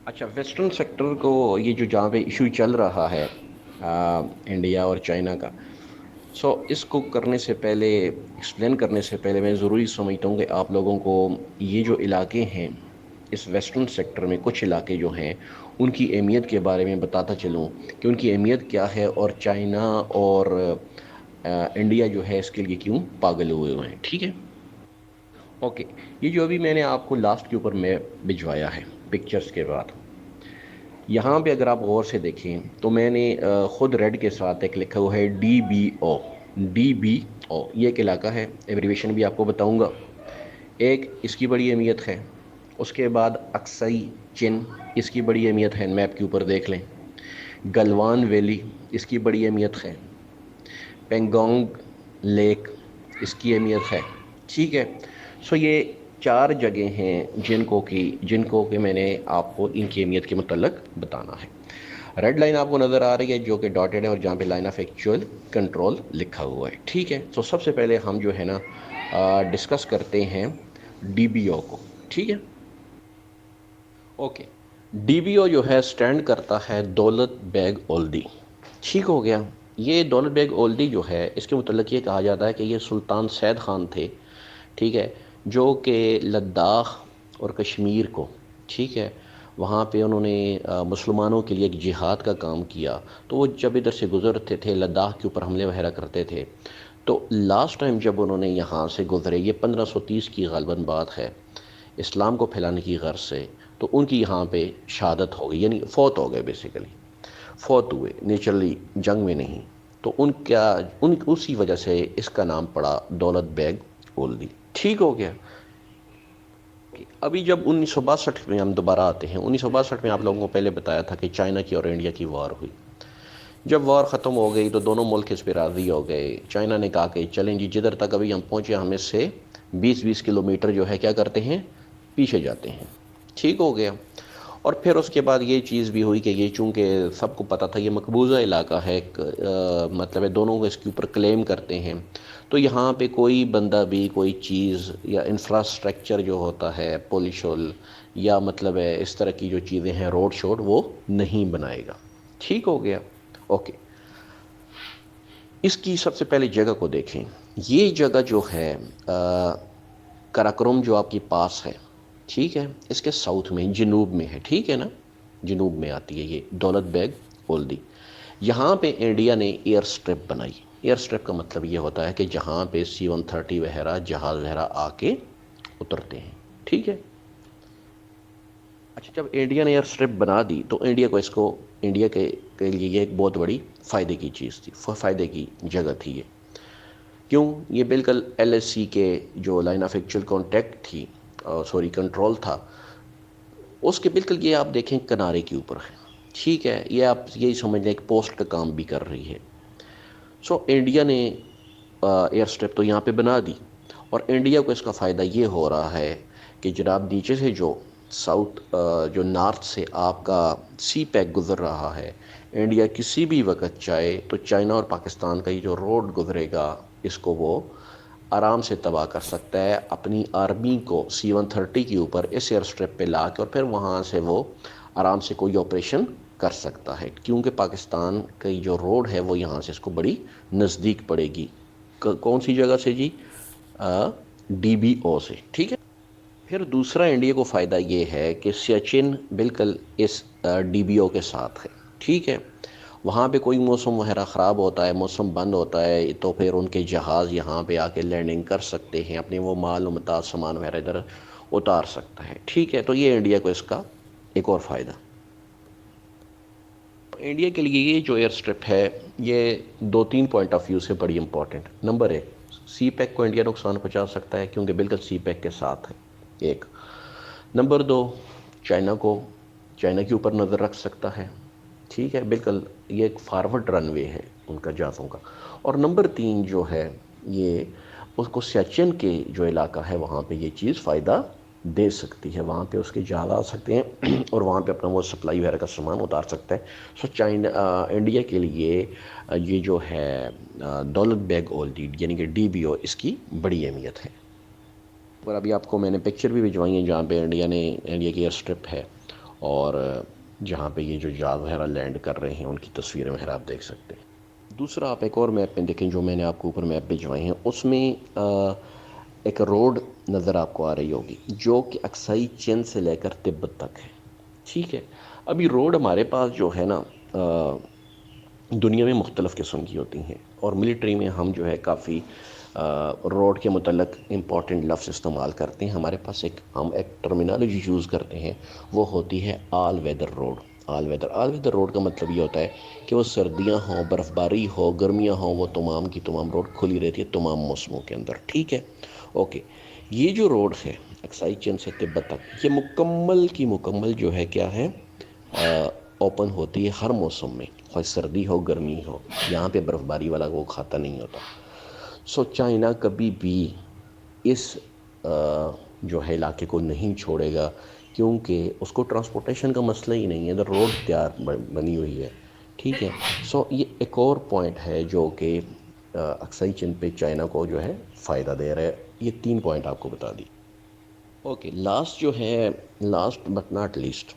اچھا، western sector کو یہ جو جہاں پہ ایشو چل رہا ہے انڈیا اور چائنا کا، اس کو کرنے سے پہلے، ایکسپلین کرنے سے پہلے میں ضروری سمجھتا ہوں کہ آپ لوگوں کو یہ جو علاقے ہیں اس ویسٹرن سیکٹر میں، کچھ علاقے جو ہیں ان کی اہمیت کے بارے میں بتاتا چلوں کہ ان کی اہمیت کیا ہے، اور چائنا اور انڈیا جو ہے اس کے لیے کیوں پاگل ہوئے ہیں، ٹھیک ہے؟ اوکے، یہ جو ابھی میں نے آپ کو لاسٹ کے اوپر میں بھجوایا ہے پکچرز کے بعد، یہاں پہ اگر آپ غور سے دیکھیں تو میں نے خود ریڈ کے ساتھ ایک لکھا ہوا ہے DBO. DBO یہ ایک علاقہ ہے، ایبریویشن بھی آپ کو بتاؤں گا۔ ایک اس کی بڑی اہمیت ہے، اس کے بعد اکسائی چن، اس کی بڑی اہمیت ہے، میپ کے اوپر دیکھ لیں۔ گلوان ویلی، اس کی بڑی اہمیت ہے۔ پینگونگ لیک، اس کی اہمیت ہے، ٹھیک ہے؟ یہ چار جگہیں ہیں جن کو کہ میں نے آپ کو ان کی اہمیت کے متعلق بتانا ہے۔ ریڈ لائن آپ کو نظر آ رہی ہے جو کہ ڈاٹڈ ہے، اور جہاں پہ لائن آف ایکچوئل کنٹرول لکھا ہوا ہے، ٹھیک ہے؟ سب سے پہلے ہم جو ہے نا ڈسکس کرتے ہیں DBO کو، ٹھیک ہے؟ اوکے، DBO جو ہے اسٹینڈ کرتا ہے دولت بیگ اولڈی، ٹھیک ہو گیا؟ یہ دولت بیگ اولڈی جو ہے اس کے متعلق یہ کہا جاتا ہے کہ یہ سلطان سید خان تھے، ٹھیک ہے، جو کہ لداخ اور کشمیر کو، ٹھیک ہے، وہاں پہ انہوں نے مسلمانوں کے لیے ایک جہاد کا کام کیا۔ تو وہ جب ادھر سے گزرتے تھے لداخ کے اوپر حملے وغیرہ کرتے تھے، تو لاسٹ ٹائم جب انہوں نے یہاں سے گزرے، یہ 1530 کی غالباً بات ہے، اسلام کو پھیلانے کی غرض سے، تو ان کی یہاں پہ شہادت ہو گئی، یعنی فوت ہو گئے، بیسیکلی فوت ہوئے نیچرلی، جنگ میں نہیں۔ تو اسی وجہ سے اس کا نام پڑا دولت بیگ اولڈی، ٹھیک ہو گیا؟ ابھی جب 1962 میں ہم دوبارہ آتے ہیں، 1962 میں آپ لوگوں کو پہلے بتایا تھا کہ چائنا کی اور انڈیا کی وار ہوئی۔ جب وار ختم ہو گئی تو دونوں ملک اس پہ راضی ہو گئے۔ چائنا نے کہا کہ چلیں جی، جدھر تک ابھی ہم پہنچے ہم اس سے 20 کلومیٹر جو ہے کیا کرتے ہیں، پیچھے جاتے ہیں، ٹھیک ہو گیا؟ اور پھر اس کے بعد یہ چیز بھی ہوئی کہ یہ چونکہ سب کو پتہ تھا یہ مقبوضہ علاقہ ہے، مطلب ہے دونوں کو اس کے اوپر کلیم کرتے ہیں، تو یہاں پہ کوئی بندہ بھی کوئی چیز یا انفراسٹرکچر جو ہوتا ہے پولیشول، یا مطلب ہے اس طرح کی جو چیزیں ہیں روڈ شوڈ، وہ نہیں بنائے گا، ٹھیک ہو گیا؟ اوکے، اس کی سب سے پہلے جگہ کو دیکھیں۔ یہ جگہ جو ہے کراکرم جو آپ کے پاس ہے، ٹھیک ہے، اس کے ساؤتھ میں، جنوب میں ہے، ٹھیک ہے نا؟ جنوب میں آتی ہے یہ دولت بیگ اولڈی۔ یہاں پہ انڈیا نے ایئر سٹرپ بنائی۔ ایئر سٹرپ کا مطلب یہ ہوتا ہے کہ جہاں پہ C-130 وغیرہ جہاز وغیرہ آ کے اترتے ہیں، ٹھیک ہے؟ اچھا، جب انڈیا نے ایئر سٹرپ بنا دی تو انڈیا کے لیے یہ ایک بہت بڑی فائدے کی چیز تھی، فائدے کی جگہ تھی یہ۔ کیوں؟ یہ بالکل LAC کے جو لائن آف ایکچوئل کانٹیکٹ تھی، کنٹرول تھا، اس کے بالکل یہ آپ دیکھیں کنارے کے اوپر ہے، ٹھیک ہے؟ یہ آپ یہی سمجھ لیں ایک پوسٹ کا کام بھی کر رہی ہے۔ انڈیا نے ایئر سٹرپ تو یہاں پہ بنا دی، اور انڈیا کو اس کا فائدہ یہ ہو رہا ہے کہ جناب نیچے سے جو نارتھ سے آپ کا سی پیک گزر رہا ہے، انڈیا کسی بھی وقت چاہے تو چائنا اور پاکستان کا یہ جو روڈ گزرے گا، اس کو وہ آرام سے تباہ کر سکتا ہے، اپنی آرمی کو C-130 کے اوپر اس ایئر سٹرپ پہ لا کے، اور پھر وہاں سے وہ آرام سے کوئی آپریشن کر سکتا ہے، کیونکہ پاکستان کی جو روڈ ہے وہ یہاں سے اس کو بڑی نزدیک پڑے گی۔ کون سی جگہ سے جی؟ DBO سے، ٹھیک ہے؟ پھر دوسرا انڈیا کو فائدہ یہ ہے کہ سیاچن بالکل اس DBO کے ساتھ ہے، ٹھیک ہے؟ وہاں پہ کوئی موسم وغیرہ خراب ہوتا ہے، موسم بند ہوتا ہے، تو پھر ان کے جہاز یہاں پہ آ کے لینڈنگ کر سکتے ہیں، اپنے وہ مال و متاع سامان وغیرہ ادھر اتار سکتا ہے، ٹھیک ہے؟ تو یہ انڈیا کو اس کا ایک اور فائدہ۔ انڈیا کے لیے یہ جو ایئر سٹرپ ہے یہ 2-3 پوائنٹ آف ویو سے بڑی امپورٹنٹ۔ نمبر 1، سی پیک کو انڈیا نقصان پہنچا سکتا ہے کیونکہ بالکل سی پیک کے ساتھ ہے، ایک۔ نمبر 2، چائنا کے اوپر نظر رکھ سکتا ہے، ٹھیک ہے؟ بالکل یہ ایک فارورڈ رن وے ہے ان کا جہازوں کا۔ اور نمبر 3 جو ہے، یہ اس کو سیاچن کے جو علاقہ ہے وہاں پہ یہ چیز فائدہ دے سکتی ہے، وہاں پہ اس کے جہاز آ سکتے ہیں اور وہاں پہ اپنا وہ سپلائی وغیرہ کا سامان اتار سکتا ہے۔ انڈیا کے لیے یہ جو ہے دولت بیگ اولڈی یعنی کہ DBO، اس کی بڑی اہمیت ہے۔ اور ابھی آپ کو میں نے پکچر بھی بھجوائی ہیں جہاں پہ انڈیا کی ایئر سٹرپ ہے، اور جہاں پہ یہ جو جہاز وغیرہ لینڈ کر رہے ہیں ان کی تصویریں وغیرہ آپ دیکھ سکتے ہیں۔ دوسرا آپ ایک اور میپ میں دیکھیں جو میں نے آپ کو اوپر میپ بھجوائے ہیں، اس میں ایک روڈ نظر آپ کو آ رہی ہوگی جو کہ اکسائی چین سے لے کر تبت تک ہے، ٹھیک ہے۔ ابھی روڈ ہمارے پاس جو ہے نا دنیا میں مختلف قسم کی ہوتی ہیں، اور ملٹری میں ہم جو ہے کافی روڈ کے متعلق امپورٹنٹ لفظ استعمال کرتے ہیں۔ ہمارے پاس ہم ایک ٹرمینالوجی یوز کرتے ہیں، وہ ہوتی ہے آل ویدر روڈ۔ آل ویدر روڈ کا مطلب یہ ہوتا ہے کہ وہ سردیاں ہوں، برف باری ہو، گرمیاں ہوں، وہ تمام کی تمام روڈ کھلی رہتی ہے تمام موسموں کے اندر، ٹھیک ہے۔ اوکے، یہ جو روڈ ہے اکسائی چین سے تبت تک، یہ مکمل کی مکمل جو ہے کیا ہے، اوپن ہوتی ہے ہر موسم میں، خواہ سردی ہو گرمی ہو، یہاں پہ برف باری والا وہ کھاتا نہیں ہوتا۔ سو چائنا کبھی بھی اس جو ہے علاقے کو نہیں چھوڑے گا، کیونکہ اس کو ٹرانسپورٹیشن کا مسئلہ ہی نہیں ہے، ادھر روڈ تیار بنی ہوئی ہے، ٹھیک ہے۔ سو یہ ایک اور پوائنٹ ہے جو کہ اکسائی چین پہ چائنا کو جو ہے فائدہ دے رہا ہے۔ یہ 3 پوائنٹ آپ کو بتا دی۔ اوکے، لاسٹ جو ہے، لاسٹ بٹ ناٹ لیسٹ،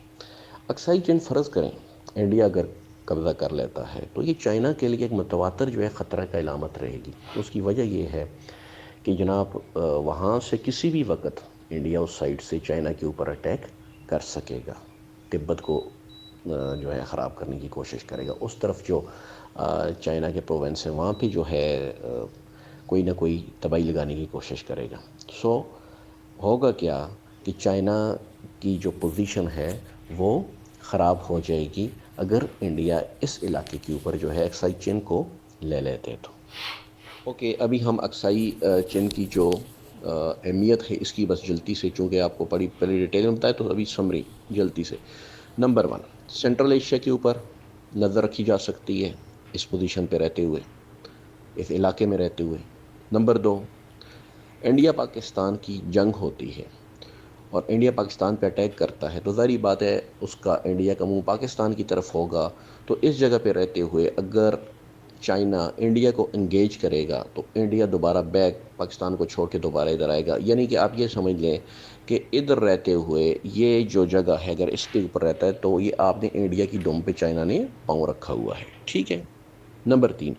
اکسائی چین فرض کریں انڈیا اگر قبضہ کر لیتا ہے تو یہ چائنا کے لیے ایک متواتر جو ہے خطرہ کا علامت رہے گی۔ اس کی وجہ یہ ہے کہ جناب وہاں سے کسی بھی وقت انڈیا اس سائڈ سے چائنا کے اوپر اٹیک کر سکے گا، تبت کو جو ہے خراب کرنے کی کوشش کرے گا۔ اس طرف جو چائنا کے پروونس ہیں وہاں پہ جو ہے کوئی نہ کوئی تباہی لگانے کی کوشش کرے گا۔ سو ہوگا کیا کہ چائنا کی جو پوزیشن ہے وہ خراب ہو جائے گی اگر انڈیا اس علاقے کے اوپر جو ہے اکسائی چین کو لے لیتے تو۔ اوکے، ابھی ہم اکسائی چین کی جو اہمیت ہے اس کی بس جلدی سے، چونکہ آپ کو پہلے ڈیٹیل میں بتایا تو ابھی سمری جلدی سے۔ نمبر 1، سینٹرل ایشیا کے اوپر نظر رکھی جا سکتی ہے اس پوزیشن پہ رہتے ہوئے، اس علاقے میں رہتے ہوئے۔ نمبر 2، انڈیا پاکستان کی جنگ ہوتی ہے اور انڈیا پاکستان پہ اٹیک کرتا ہے تو ظاہری بات ہے اس کا انڈیا کا منہ پاکستان کی طرف ہوگا، تو اس جگہ پہ رہتے ہوئے اگر چائنا انڈیا کو انگیج کرے گا تو انڈیا دوبارہ بیک پاکستان کو چھوڑ کے دوبارہ ادھر آئے گا۔ یعنی کہ آپ یہ سمجھ لیں کہ ادھر رہتے ہوئے یہ جو جگہ ہے اگر اس کے اوپر رہتا ہے تو یہ آپ نے انڈیا کی ڈوم پہ چائنا نے پاؤں رکھا ہوا ہے، ٹھیک ہے۔ نمبر 3،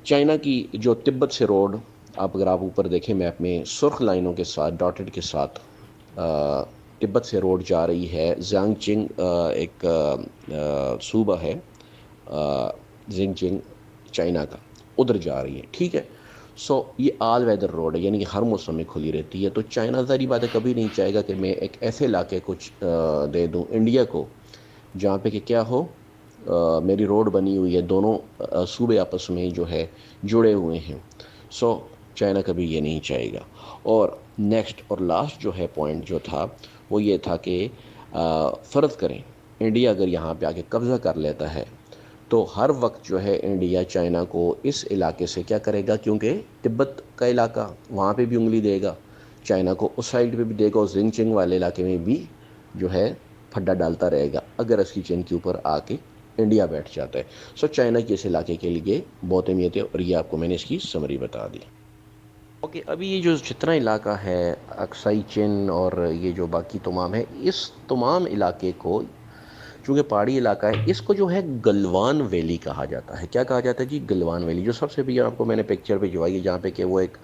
چائنا کی جو تبت سے روڈ، اگر آپ اوپر دیکھیں میپ میں سرخ لائنوں کے ساتھ ڈاٹڈ کے ساتھ تبت سے روڈ جا رہی ہے، زیانگ چنگ ایک صوبہ ہے، زنگ چنگ چائنا کا، ادھر جا رہی ہے، ٹھیک ہے۔ سو یہ آل ویدر روڈ ہے، یعنی کہ ہر موسم میں کھلی رہتی ہے، تو چائنا ظاہری بات ہے کبھی نہیں چاہے گا کہ میں ایک ایسے علاقے کو دے دوں انڈیا کو جہاں پہ کہ کیا ہو، میری روڈ بنی ہوئی ہے، دونوں صوبے آپس میں جو ہے جڑے ہوئے ہیں۔ سو چائنا کبھی یہ نہیں چاہے گا۔ اور نیکسٹ اور لاسٹ جو ہے پوائنٹ جو تھا وہ یہ تھا کہ فرض کریں انڈیا اگر یہاں پہ آ کے قبضہ کر لیتا ہے تو ہر وقت جو ہے انڈیا چائنا کو اس علاقے سے کیا کرے گا، کیونکہ تبت کا علاقہ وہاں پہ بھی انگلی دے گا، چائنا کو اس سائڈ پہ بھی دے گا، اور زنگ چنگ والے علاقے میں بھی جو ہے پھڈا ڈالتا رہے گا اگر اس کی چین کے اوپر آ کے انڈیا بیٹھ جاتا ہے۔ سو چائنا کی اس علاقے کے لیے بہت اہمیت ہے، اور یہ آپ کو میں نے اس کی سمری بتا دی۔ اوکے، ابھی یہ جو جتنا علاقہ ہے اکسائی چین اور یہ جو باقی تمام ہے، اس تمام علاقے کو چونکہ پہاڑی علاقہ ہے، اس کو جو ہے گلوان ویلی کہا جاتا ہے۔ کیا کہا جاتا ہے جی؟ گلوان ویلی۔ جو سب سے بھی آپ کو میں نے پکچر بھجوائی ہے جہاں پہ کہ وہ ایک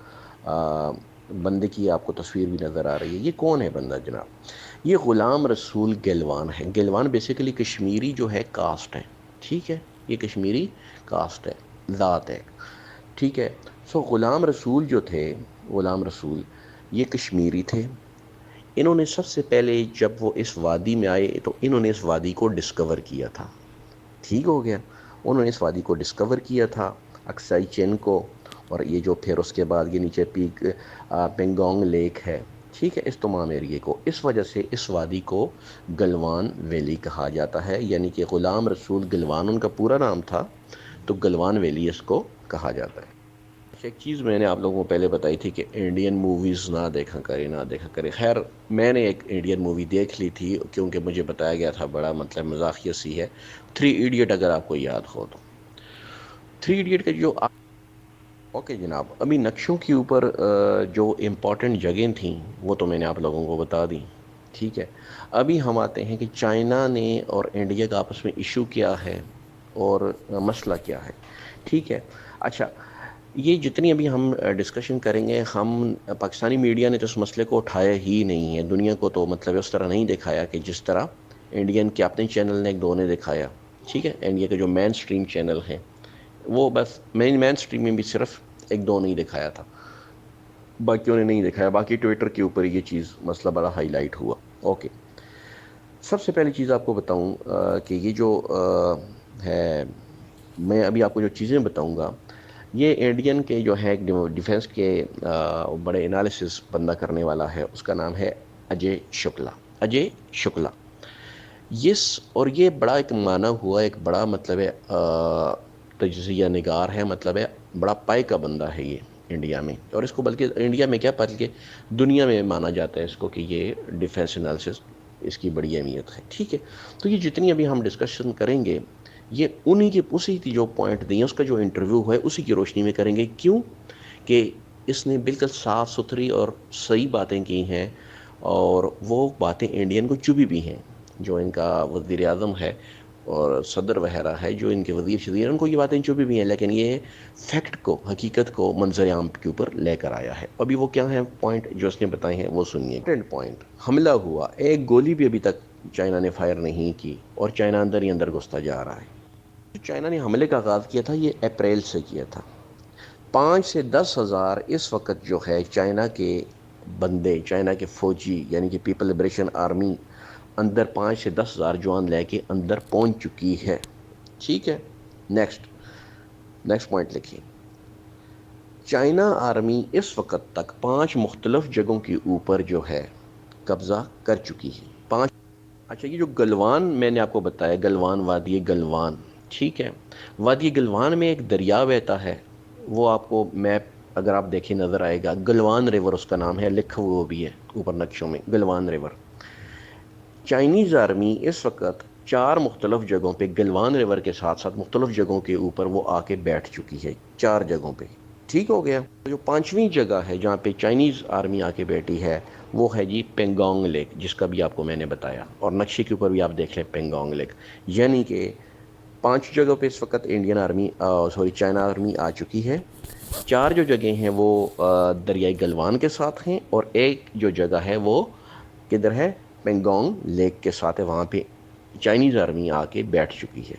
بندے کی آپ کو تصویر بھی نظر آ رہی ہے، یہ کون ہے بندہ جناب؟ یہ غلام رسول گلوان ہے۔ گلوان بیسیکلی کشمیری جو ہے کاسٹ ہے، ٹھیک ہے، یہ کشمیری کاسٹ ہے، ذات ہے، ٹھیک ہے۔ سو غلام رسول جو تھے، غلام رسول یہ کشمیری تھے۔ انہوں نے سب سے پہلے جب وہ اس وادی میں آئے تو انہوں نے اس وادی کو ڈسکور کیا تھا، ٹھیک ہو گیا، انہوں نے اس وادی کو ڈسکور کیا تھا، اکسائی چین کو، اور یہ جو پھر اس کے بعد یہ نیچے پیک پینگونگ لیک ہے، ٹھیک ہے، اس تمام ایریے کو، اس وجہ سے اس وادی کو گلوان ویلی کہا جاتا ہے، یعنی کہ غلام رسول گلوان ان کا پورا نام تھا، تو گلوان ویلی اس کو کہا جاتا ہے۔ ایک چیز میں نے آپ لوگوں کو پہلے بتائی تھی کہ انڈین موویز نہ دیکھا کرے، نہ دیکھا کرے۔ خیر میں نے ایک انڈین مووی دیکھ لی تھی کیونکہ مجھے بتایا گیا تھا، بڑا مطلب مزاحیہ سی ہے، 3 ایڈیٹ، اگر آپ کو یاد ہو تو۔ 3 ایڈیٹ کا جو اوکے جناب، ابھی نقشوں کے اوپر جو امپورٹنٹ جگہیں تھیں وہ تو میں نے آپ لوگوں کو بتا دی، ٹھیک ہے، ابھی ہم آتے ہیں کہ چائنا نے اور انڈیا کا آپس میں ایشو کیا ہے اور مسئلہ کیا ہے. ٹھیک ہے، اچھا یہ جتنی ابھی ہم ڈسکشن کریں گے، ہم پاکستانی میڈیا نے تو اس مسئلے کو اٹھایا ہی نہیں ہے، دنیا کو تو مطلب اس طرح نہیں دکھایا کہ جس طرح انڈین کے اپنے چینل نے ایک دو نے دکھایا. ٹھیک ہے، انڈیا کے جو مین اسٹریم چینل ہیں وہ بس مین اسٹریم میں بھی صرف ایک دو نہیں دکھایا تھا، باقیوں نے نہیں دکھایا. باقی ٹویٹر کے اوپر یہ چیز مسئلہ بڑا ہائی لائٹ ہوا. اوکے، سب سے پہلی چیز آپ کو بتاؤں کہ یہ جو ہے، میں ابھی آپ کو جو چیزیں بتاؤں گا، یہ انڈین کے جو ہے ڈیفینس کے بڑے انالیسس بندہ کرنے والا ہے، اس کا نام ہے اجے شکلا. اجے شکلا، یس، اور یہ بڑا ایک مانا ہوا ایک بڑا مطلب ہے تجزیہ نگار ہے، مطلب ہے بڑا پائے کا بندہ ہے یہ انڈیا میں، اور اس کو بلکہ انڈیا میں کیا بلکہ دنیا میں مانا جاتا ہے اس کو کہ یہ ڈیفینس انالیسس اس کی بڑی اہمیت ہے. ٹھیک ہے، تو یہ جتنی ابھی ہم ڈسکشن کریں گے یہ انہی کے اسی کی جو پوائنٹ دی ہیں، اس کا جو انٹرویو ہے اسی کی روشنی میں کریں گے. کیوں کہ اس نے بالکل صاف ستھری اور صحیح باتیں کی ہیں، اور وہ باتیں انڈین کو چبھی بھی ہیں. جو ان کا وزیر اعظم ہے اور صدر وغیرہ ہے، جو ان کے وزیر شزیر، ان کو یہ باتیں چبھی بھی ہیں، لیکن یہ فیکٹ کو، حقیقت کو منظر عام کے اوپر لے کر آیا ہے. ابھی وہ کیا ہیں پوائنٹ جو اس نے بتائے ہیں وہ سنیے. پوائنٹ، حملہ ہوا، ایک گولی بھی ابھی تک چائنا نے فائر نہیں کی، اور چائنا اندر ہی اندر گھستا جا رہا ہے. چائنا نے حملے کا آغاز کیا تھا یہ اپریل سے کیا تھا. 5 سے 10 ہزار اس وقت جو ہے چائنا کے بندے، چائنا کے فوجی یعنی کہ پیپل لبریشن آرمی اندر 5 سے 10 ہزار جوان لے کے اندر پہنچ چکی ہے. ٹھیک ہے، نیکسٹ پوائنٹ لکھیں. چائنا آرمی اس وقت تک 5 مختلف جگہوں کے اوپر جو ہے قبضہ کر چکی ہے. 5. اچھا، یہ جو گلوان میں نے آپ کو بتایا، گلوان، وادی گلوان، ٹھیک ہے، وادی گلوان میں ایک دریا بہتا ہے، وہ آپ کو میپ اگر آپ دیکھیں نظر آئے گا، گلوان ریور اس کا نام ہے، لکھا وہ بھی ہے اوپر نقشوں میں، گلوان ریور. چائنیز آرمی اس وقت 4 مختلف جگہوں پہ گلوان ریور کے ساتھ ساتھ مختلف جگہوں کے اوپر وہ آ کے بیٹھ چکی ہے، 4 جگہوں پہ. ٹھیک ہو گیا. جو 5ویں جگہ ہے جہاں پہ چائنیز آرمی آ کے بیٹھی ہے وہ ہے جی پینگونگ لیک، جس کا بھی آپ کو میں نے بتایا، اور نقشے کے اوپر بھی آپ دیکھ لیں پینگونگ لیک. یعنی کہ 5 جگہوں پہ اس وقت انڈین آرمی چائنا آرمی آ چکی ہے. 4 جو جگہیں ہیں وہ دریائے گلوان کے ساتھ ہیں، اور ایک جو جگہ ہے وہ کدھر ہے، پینگونگ لیک کے ساتھ ہے، وہاں پہ چائنیز آرمی آ کے بیٹھ چکی ہے.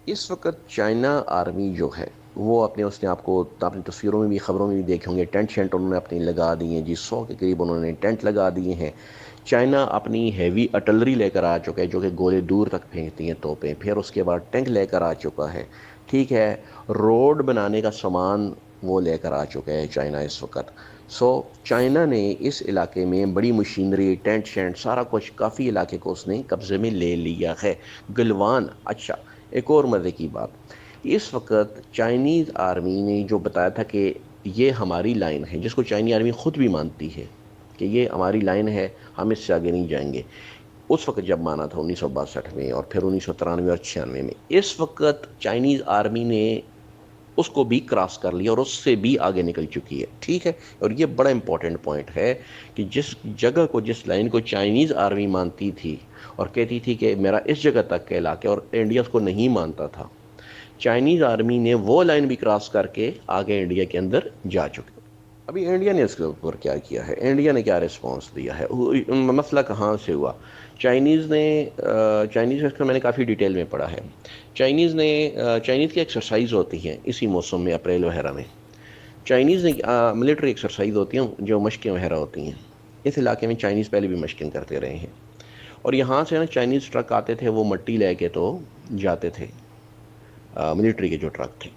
اس وقت چائنا آرمی جو ہے وہ اس نے آپ کو اپنی تصویروں میں بھی، خبروں میں بھی دیکھے ہوں گے، ٹینٹ شینٹ انہوں نے اپنی لگا دی ہیں جی، 100 کے قریب انہوں نے ٹینٹ لگا دیے ہیں. چائنا اپنی ہیوی ارٹلری لے کر آ چکا ہے جو کہ گولے دور تک پھینکتی ہیں توپیں، پھر اس کے بعد ٹینک لے کر آ چکا ہے. ٹھیک ہے، روڈ بنانے کا سامان وہ لے کر آ چکا ہے چائنا اس وقت. چائنا نے اس علاقے میں بڑی مشینری، ٹینٹ شینٹ، سارا کچھ، کافی علاقے کو اس نے قبضے میں لے لیا ہے. گلوان، اچھا ایک اور مزے کی بات، اس وقت چائنیز آرمی نے جو بتایا تھا کہ یہ ہماری لائن ہے، جس کو چائنی آرمی خود بھی مانتی ہے کہ یہ ہماری لائن ہے، ہم اس سے آگے نہیں جائیں گے. اس وقت جب مانا تھا 1962 میں، اور پھر 1993 اور 96 میں، اس وقت چائنیز آرمی نے اس کو بھی کراس کر لیا اور اس سے بھی آگے نکل چکی ہے. ٹھیک ہے، اور یہ بڑا امپورٹنٹ پوائنٹ ہے کہ جس جگہ کو، جس لائن کو چائنیز آرمی مانتی تھی اور کہتی تھی کہ میرا اس جگہ تک کا علاقہ، اور انڈیا اس کو نہیں مانتا تھا، چائنیز آرمی نے وہ لائن بھی کراس کر کے آگے انڈیا کے اندر جا چکے. ابھی انڈیا نے اس کے اوپر کیا کیا ہے، انڈیا نے کیا رسپانس دیا ہے، مسئلہ کہاں سے ہوا. چائنیز کا میں نے کافی ڈیٹیل میں پڑھا ہے. چائنیز کی ایکسرسائز ہوتی ہیں اسی موسم میں، اپریل وغیرہ میں. چائنیز نے ملٹری ایکسرسائز ہوتی ہیں جو مشقیں وغیرہ ہوتی ہیں، اس علاقے میں چائنیز پہلے بھی مشقیں کرتے رہے ہیں. اور یہاں سے نا چائنیز ٹرک آتے تھے، وہ مٹی لے کے تو جاتے تھے، ملٹری کے جو ٹرک تھے.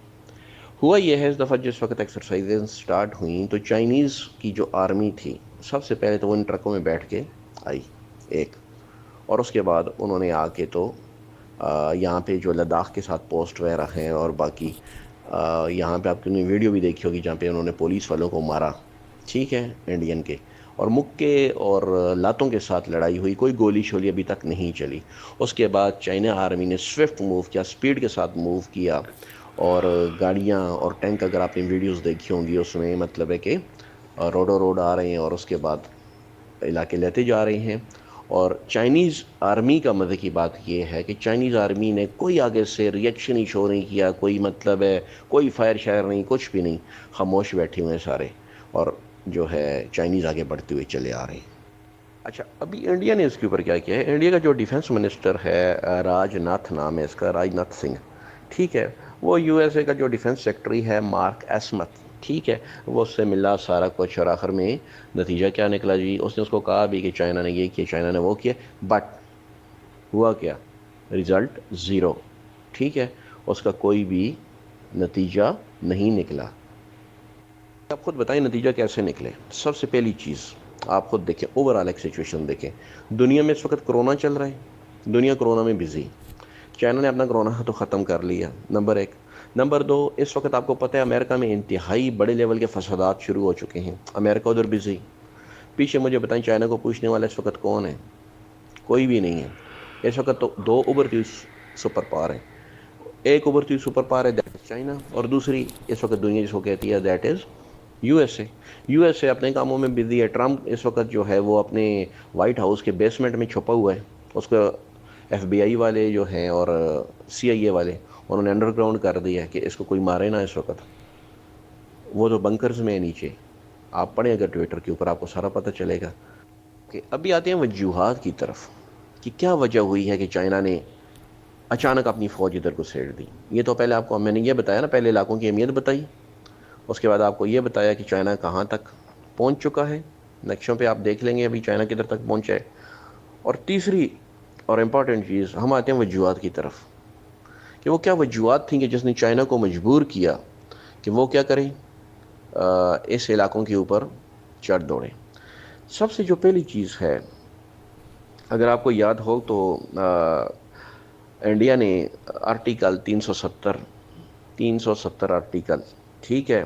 ہوا یہ ہے اس دفعہ جس وقت ایکسرسائزز سٹارٹ ہوئیں تو چائنیز کی جو آرمی تھی سب سے پہلے تو وہ ان ٹرکوں میں بیٹھ کے آئی ایک، اور اس کے بعد انہوں نے آ کے تو یہاں پہ جو لداخ کے ساتھ پوسٹ وغیرہ ہیں، اور باقی یہاں پہ آپ نے ویڈیو بھی دیکھی ہوگی جہاں پہ انہوں نے پولیس والوں کو مارا. ٹھیک ہے، انڈین کے، اور مکے اور لاتوں کے ساتھ لڑائی ہوئی، کوئی گولی شولی ابھی تک نہیں چلی. اس کے بعد چائنا آرمی نے سوئفٹ موو کیا، سپیڈ کے ساتھ موو کیا، اور گاڑیاں اور ٹینک اگر آپ نے ویڈیوز دیکھی ہوں گی اس میں مطلب ہے کہ روڈ آ رہے ہیں، اور اس کے بعد علاقے لیتے جا رہے ہیں. اور چائنیز آرمی کا مزے کی بات یہ ہے کہ چائنیز آرمی نے کوئی آگے سے ریئیکشن ہی شو نہیں کیا، کوئی مطلب ہے کوئی فائر شائر نہیں، کچھ بھی نہیں، خاموش بیٹھے ہوئے ہیں سارے، اور جو ہے چائنیز آگے بڑھتے ہوئے چلے آ رہے ہیں۔ اچھا، ابھی انڈیا نے اس کے اوپر کیا کیا ہے؟ انڈیا کا جو ڈیفنس منسٹر ہے، راج ناتھ نام ہے اس کا، راج ناتھ سنگھ، ٹھیک ہے، وہ یو ایس اے کا جو ڈیفنس سیکرٹری ہے مارک ایسمتھ، ٹھیک ہے، وہ اس سے ملا سارا کچھ، اور آخر میں نتیجہ کیا نکلا جی؟ اس نے اس کو کہا بھی کہ چائنا نے یہ کیا، چائنا نے وہ کیا، بٹ ہوا کیا؟ رزلٹ زیرو، ٹھیک ہے، اس کا کوئی بھی نتیجہ نہیں نکلا۔ آپ خود بتائیں نتیجہ کیسے نکلے؟ سب سے پہلی چیز آپ خود دیکھیں، اوور آل ایک سچویشن دیکھیں، دنیا میں اس وقت کرونا چل رہا ہے، دنیا کرونا میں بزی، چائنا نے اپنا کرونا تو ختم کر لیا، نمبر ایک۔ نمبر دو، اس وقت آپ کو پتہ ہے امریکہ میں انتہائی بڑے لیول کے فسادات شروع ہو چکے ہیں، امریکہ ادھر بزی۔ پیچھے مجھے بتائیں چائنا کو پوچھنے والا اس وقت کون ہے؟ کوئی بھی نہیں ہے۔ اس وقت تو دو ابھرتی ہوئی سپر پاور ہیں، ایک ابھرتی ہوئی سپر پاور ہے دیٹ از چائنا، اور دوسری اس وقت دنیا جس کو کہتی ہے that is U S A. U S A اپنے کاموں میں بزی ہے، ٹرمپ اس وقت جو ہے وہ اپنے وائٹ ہاؤس کے بیسمنٹ میں چھپا ہوا ہے، اس کو ایف بی آئی والے جو ہیں اور سی آئی اے والے انہوں نے انڈر گراؤنڈ کر دیا ہے کہ اس کو کوئی مارے نہ اس وقت، وہ تو بنکرز میں ہے نیچے، آپ پڑھیں اگر ٹویٹر کے اوپر آپ کو سارا پتہ چلے گا۔ کہ ابھی آتے ہیں وجوہات کی طرف کہ کیا وجہ ہوئی ہے کہ چائنا نے اچانک اپنی فوج ادھر کو سیٹ دی۔ یہ تو پہلے آپ کو میں نے یہ بتایا نا، پہلے علاقوں کی اہمیت بتائی، اس کے بعد آپ کو یہ بتایا کہ چائنا کہاں تک پہنچ چکا ہے، نقشوں پہ آپ دیکھ لیں گے ابھی چائنا کدھر تک پہنچا ہے۔ اور تیسری اور امپورٹنٹ چیز، ہم آتے ہیں وجوہات کی طرف کہ وہ کیا وجوہات تھیں کہ جس نے چائنا کو مجبور کیا کہ وہ کیا کریں، اس علاقوں کے اوپر چڑھ دوڑیں۔ سب سے جو پہلی چیز ہے، اگر آپ کو یاد ہو تو انڈیا نے آرٹیکل 370 آرٹیکل، ٹھیک ہے،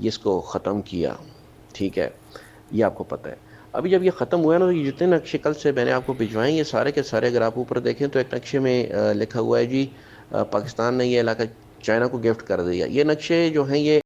اس کو ختم کیا، ٹھیک ہے، یہ آپ کو پتہ ہے۔ ابھی جب یہ ختم ہوا ہے نا، تو یہ جتنے نقشے کل سے میں نے آپ کو بھجوائیں، یہ سارے کے سارے اگر آپ اوپر دیکھیں تو ایک نقشے میں لکھا ہوا ہے جی پاکستان نے یہ علاقہ چائنا کو گفٹ کر دیا۔ یہ نقشے جو ہیں یہ